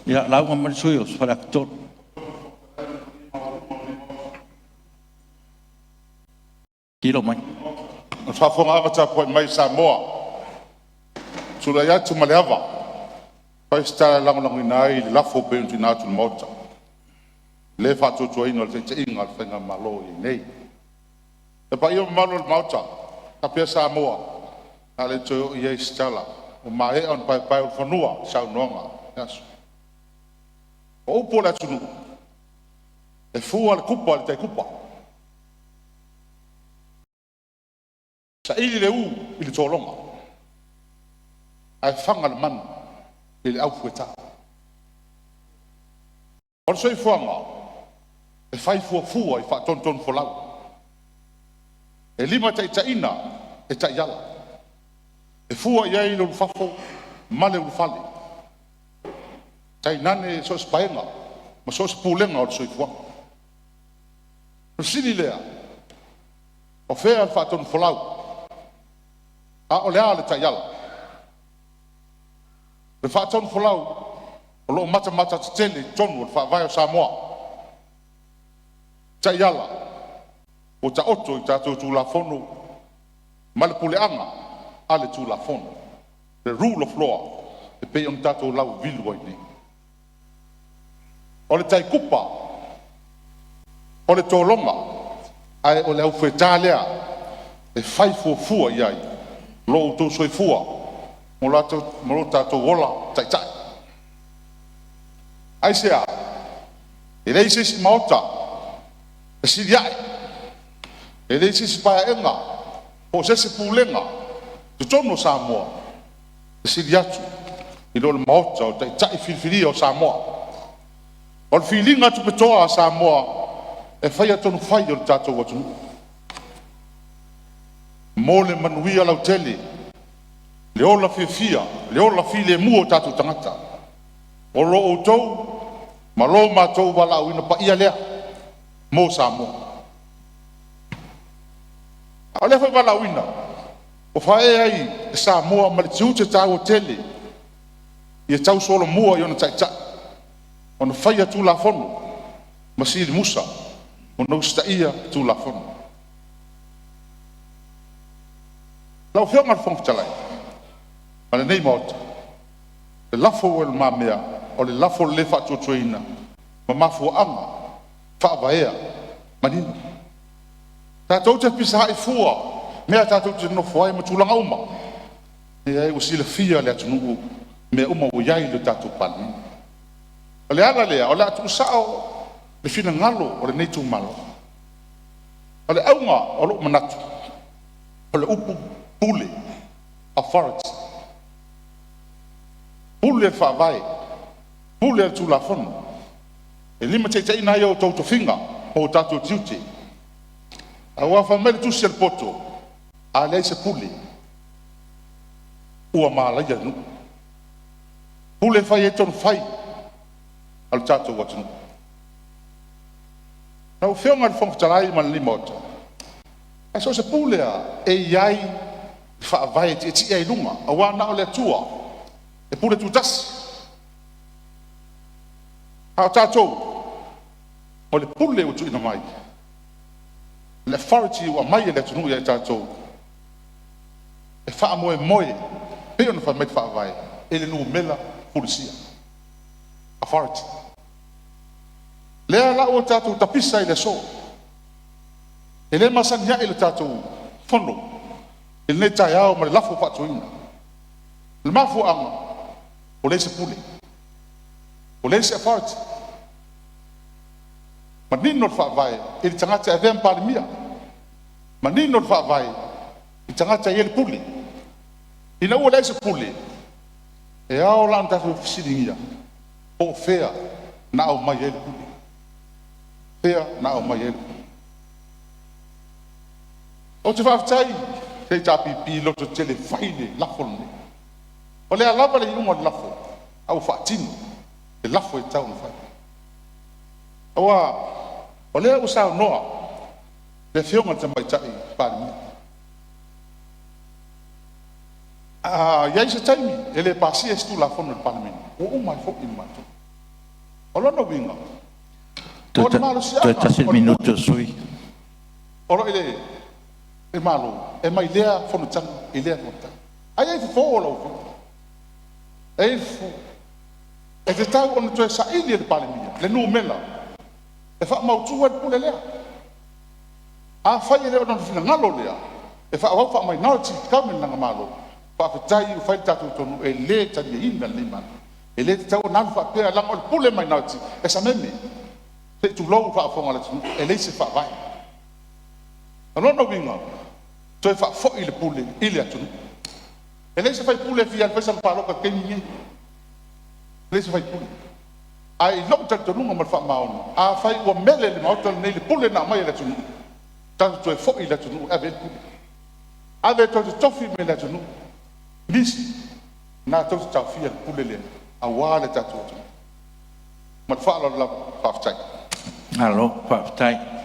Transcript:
Ya, lau ngaman suyo, faraktor. Kilo mai. Whafonga aka po mai Samoa. Sula ya tu maleava. Pai sta lang inai le lafo pe tu na tu mota. Le fa tu tu ino le te inga le nga malo i nei. E pa io malo le mota. Apia Samoa. Ale tu ia stala. O mai on pai o fonua sa nonga. Yes. O po la tu. E fu al kupa le te kupa. Sa ili le u ili tolonga. Ai fanga le man ili au fueta. O soi fuanga. E fai fua i fa ton folau. E lima ta ina e ta yala. E fua ia i lo fafo male u fale. Tai nane so spaenga. Ma so pulenga o soi fuanga. O sini lea. O fea al fa ton folau. A o lea le ta yala. Le fa ton folau. O lo mata tele tonu o fa vai o Samoa. Ta yala. O ta oto i tatou tu la fono. Malepule anga. Ale tu la fono. The rule of law. E pe on tatou lau vilu ai nei. O le tai kupa. O le tolonga. Ai o le au fetalea. E fai fua iai. Lo to soi fua. Mo lo tatou wola tai. Ai sea. E lei se maota. E si diai. E lei se paenga. O se pulenga. Tu tono Samoa. E si diatu. I lo maota o tai filfili o Samoa. O filinga tu petoa Samoa. E fai atonu fai o tatou watu. Mole manuia lau tele. Le ola fia. Le ola file mua tatou tangata. O lo o tou. Ma lo matou wala uina pa ia lea. Mo Samoa. A le fai wala uina. O fae ai Samoa ma le tiute tau o tele. Ia tau solo mua i ona tai. Ona fai atu la fono. Ma sili musa. Ona usta ia tu la fono. Lau whionga le whangtalai. Ma le nei maota. Le lafo o le mamea. O le lafo le whatuatuina. Ma mafu anga. Whaavaea. Manina. Tātou te pisa hai fua. Mea tātou te nofo ai matulanga uma. E ai usila fia le atunuu. Mea uma o iai le tātou Palemene. O le ala lea. O le atu usao. Le fina ngalo. O le neitu malo. O le aunga. O lo manatu. O le upu. Pule, authority. Pule fa vai. Pule tu la fono. E lima te ina yo to finga o tato duty. A wa fa mele tu sel poto. A le se pule. O ma la ya no. Pule fa ye ton fai. Al tato watu. Na o fionga fong talai man limota. A so se pule a e yai fa vai ti ai lunga a wa na le tua e pure tu tas a tato o le pule o tu ina mai le authority o mai le tunu ya tato e fa moe pe on fa met fa vai ele no mela policia authority le ala o tato tapisa ile so ele masanya ile tato fono il ne tai au ma le lafo fatuina. Le mafu anga. O le se pule. O le se authority. Ma nino fa vai. Il tangata e vem palemia. Ma nino fa vai. Il tangata e pule. Ina o le se pule. E au lanta fu silingia. O fea na au mai ele pule. Fea na au mai ele pule. O te faaftai. Te tapipi loto tele faile lafone. O le alava le iunga lafo. Au faatino. Le lafo e tau na fai. Awa, o le usao noa. Le fionga te maitai Palemene. Iai se taimi. Ele pasi estu lafone le Palemene. O umai fo in matu. Olo no winga. Te tasi minuto sui. Olo ele e malo e mai lea fono tang e lea fono. Ai fo olo. Ai fo. E te tau ono toe sa ili e Palemene le nu mela. E fa mau tua pule lea. A fai ele ono fina ngalo lea. E fa wa fa mai nau ti kamen nanga malo. Fa fa tai u fai tatu tonu e le tani inga le man. E le tau nan fa pe lang ol pule mai nau ti. E sa meme. Se tu lo fa fonga le tu e le se fa vai. No winga. Toe fa fo ile pule ile atu. E le se fai pule fi al pesa palo ka kenyi. Le se fai pule. Ai lo tatu nunga mal fa maun. A fai o mele le mauto nei le pule na mai le tu. Tanto toe fo ile tu ave pule. Ave to tofi me le tu. Nisi na to tau fi al pule le. A wale tatu. Mat fa lo la fa tai. Alo, papai.